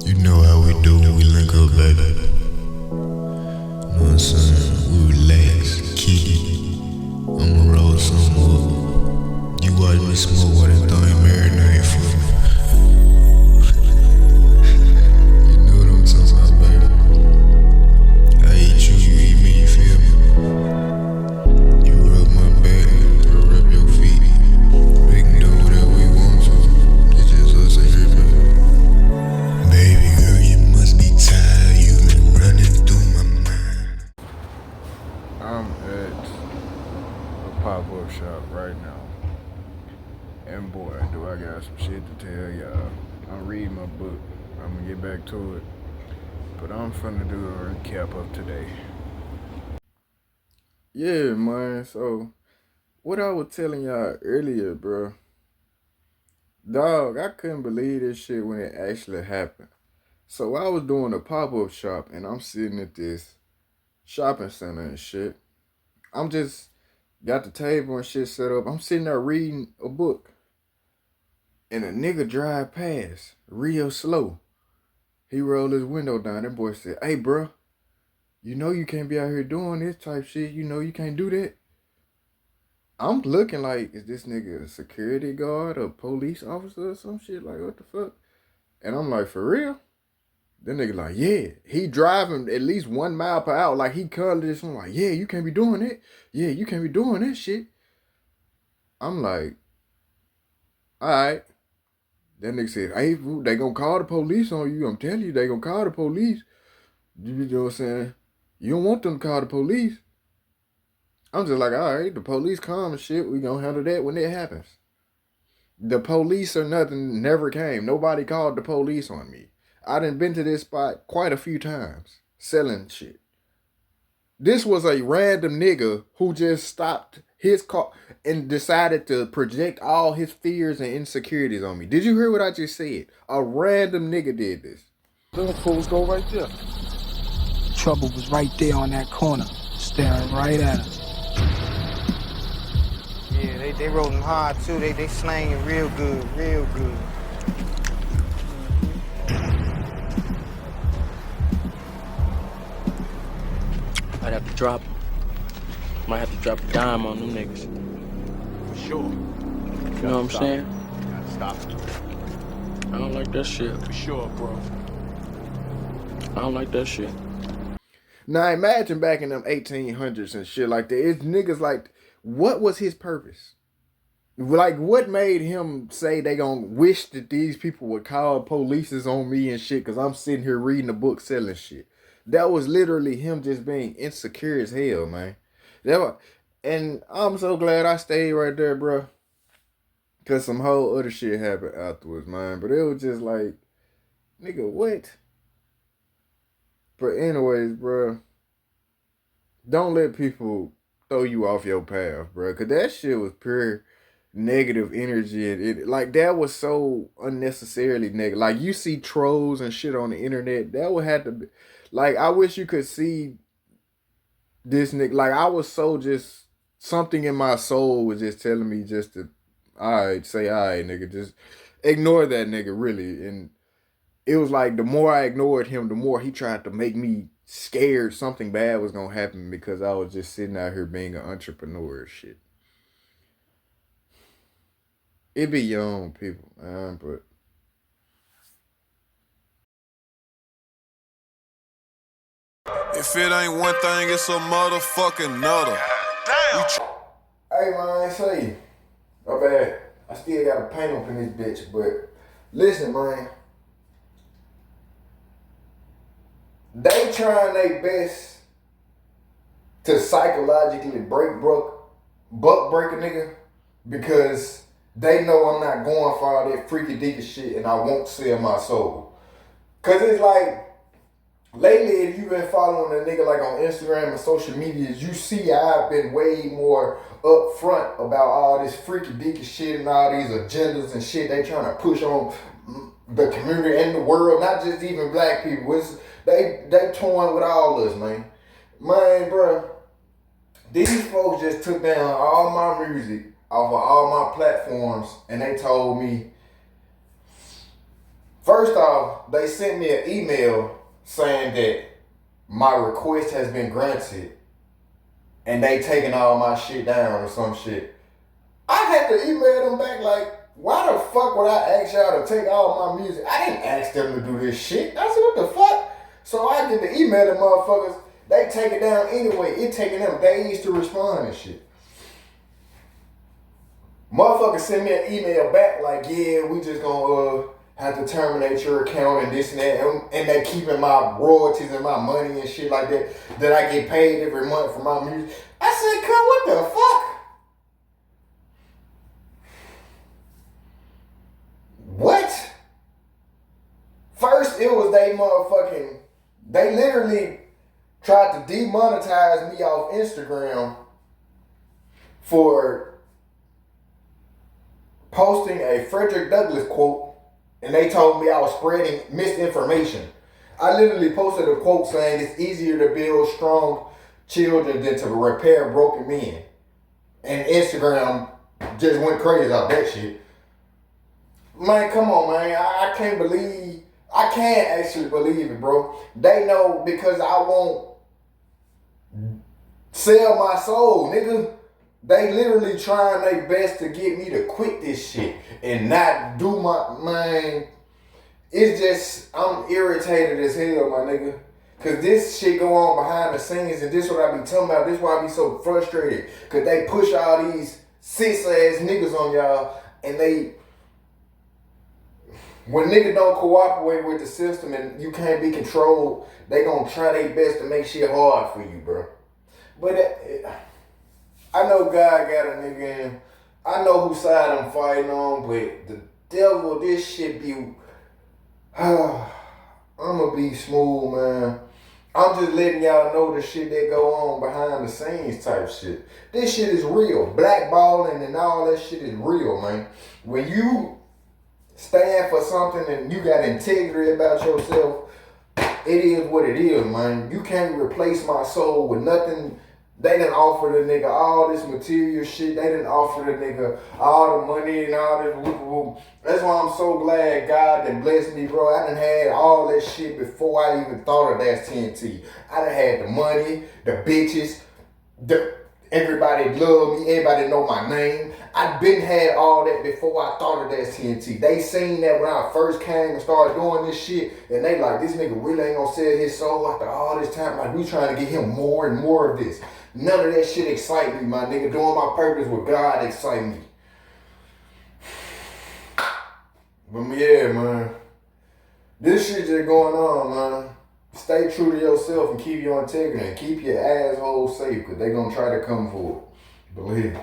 You know how we do when we link up, baby. Know what I'm saying? We relax, kick it. I'ma roll some up. You watch me smoke while that thing marinate for me. You know what I'm talking about, baby. I eat you, you eat me, you feel me? You rub my back, I rub your feet. We can do whatever we want to. It's just us and you, baby. Baby girl, you must be tired. You've been running through my mind. I'm at a pop-up shop right now. And boy, do I got some shit to tell y'all. I'm reading my book. I'm gonna get back to it. But I'm finna do a recap of today. Yeah, man. So, what I was telling y'all earlier, bro. Dog, I couldn't believe this shit when it actually happened. So, I was doing a pop-up shop, and I'm sitting at this shopping center and shit. I'm just got the table and shit set up. I'm sitting there reading a book. And a nigga drive past real slow. He rolled his window down. That boy said, "Hey, bro, you know you can't be out here doing this type shit. You know you can't do that." I'm looking like, is this nigga a security guard, a police officer or some shit? Like, what the fuck? And I'm like, for real? Then nigga like, yeah. He driving at least 1 mile per hour. Like, he colored this. I'm like, yeah, you can't be doing it. Yeah, you can't be doing that shit. I'm like, all right. That nigga said, hey, they gonna call the police on you. I'm telling you, they gonna call the police. You know what I'm saying? You don't want them to call the police. I'm just like, all right, the police come and shit. We gonna handle that when it happens. The police or nothing never came. Nobody called the police on me. I done been to this spot quite a few times selling shit. This was a random nigga who just stopped his car and decided to project all his fears and insecurities on me. Did you hear what I just said? A random nigga did this. Them fools go right there. Trouble was right there on that corner, staring right at us. Yeah, they rolling hard too. They slanging real good, real good. Might have to drop. Might have to drop a dime on them niggas. For sure. You know what I'm saying? Gotta stop it. I don't like that shit. For sure, bro. I don't like that shit. Now imagine back in them 1800s and shit like that. It's niggas like, what was his purpose? Like, what made him say they gonna wish that these people would call polices on me and shit because I'm sitting here reading a book selling shit? That was literally him just being insecure as hell, man. And I'm so glad I stayed right there, bro. Because some whole other shit happened afterwards, man. But it was just like, nigga, what? But anyways, bro, don't let people throw you off your path, bro. Because that shit was pure negative energy. Like, that was so unnecessarily negative. Like, you see trolls and shit on the internet. That would have to be... Like, I wish you could see this nigga. Like, I was so just... Something in my soul was just telling me just to... Alright, say alright, nigga. Just ignore that nigga, really. And it was like, the more I ignored him, the more he tried to make me scared something bad was gonna happen because I was just sitting out here being an entrepreneur and shit. It be your own people, man, but... If it ain't one thing, it's a motherfucking another. Damn! Hey, man, say, my bad. I still got a paint up in this bitch, but listen, man. They trying their best to psychologically buck break a nigga because they know I'm not going for all that freaky deaky shit and I won't sell my soul. Cause it's like, lately, if you've been following a nigga like on Instagram and social media, you see I've been way more upfront about all this freaky deaky shit and all these agendas and shit they trying to push on the community and the world, not just even black people. They toying with all us, man. Man, bro, these folks just took down all my music off of all my platforms and they told me First off, they sent me an email saying that my request has been granted and they taking all my shit down or some shit. I had to email them back like, why the fuck would I ask y'all to take all my music? I didn't ask them to do this shit. I said, what the fuck? So I get to email them motherfuckers. They take it down anyway. It taking them days to respond and shit. Motherfuckers send me an email back like, yeah, we just gonna have to terminate your account and this and that. And they keeping my royalties and my money and shit like that I get paid every month for my music. I said, "Cut, what the fuck? What?" First, it was they literally tried to demonetize me off Instagram for posting a Frederick Douglass quote, and they told me I was spreading misinformation. I literally posted a quote saying it's easier to build strong children than to repair broken men. And Instagram just went crazy off that shit. Man, come on, man. I can't actually believe it, bro. They know because I won't sell my soul, nigga. They literally trying their best to get me to quit this shit and not do man. It's just, I'm irritated as hell, my nigga. Cause this shit go on behind the scenes and this what I be talking about. This is why I be so frustrated. Cause they push all these cis ass niggas on y'all and when niggas don't cooperate with the system and you can't be controlled, they gonna try their best to make shit hard for you, bro. But I know God got a nigga in. I know whose side I'm fighting on, but the devil, this shit be... I'ma be smooth, man. I'm just letting y'all know the shit that go on behind the scenes type shit. This shit is real. Blackballing and all that shit is real, man. When you stand for something and you got integrity about yourself, it is what it is, man. You can't replace my soul with nothing. They done offer the nigga all this material shit. They done offer the nigga all the money and all this whoop. That's why I'm so glad God done blessed me, bro. I done had all that shit before I even thought of That's TNT. I done had the money, the bitches, everybody love me, everybody know my name. I been had all that before I thought of That's TNT. They seen that when I first came and started doing this shit, and they like, this nigga really ain't gonna sell his soul after all this time. Like, we trying to get him more and more of this. None of that shit excite me, my nigga. Doing my purpose with God excite me. But yeah, man. This shit just going on, man. Stay true to yourself and keep your integrity and keep your asshole safe, because they gonna try to come for it. Believe it.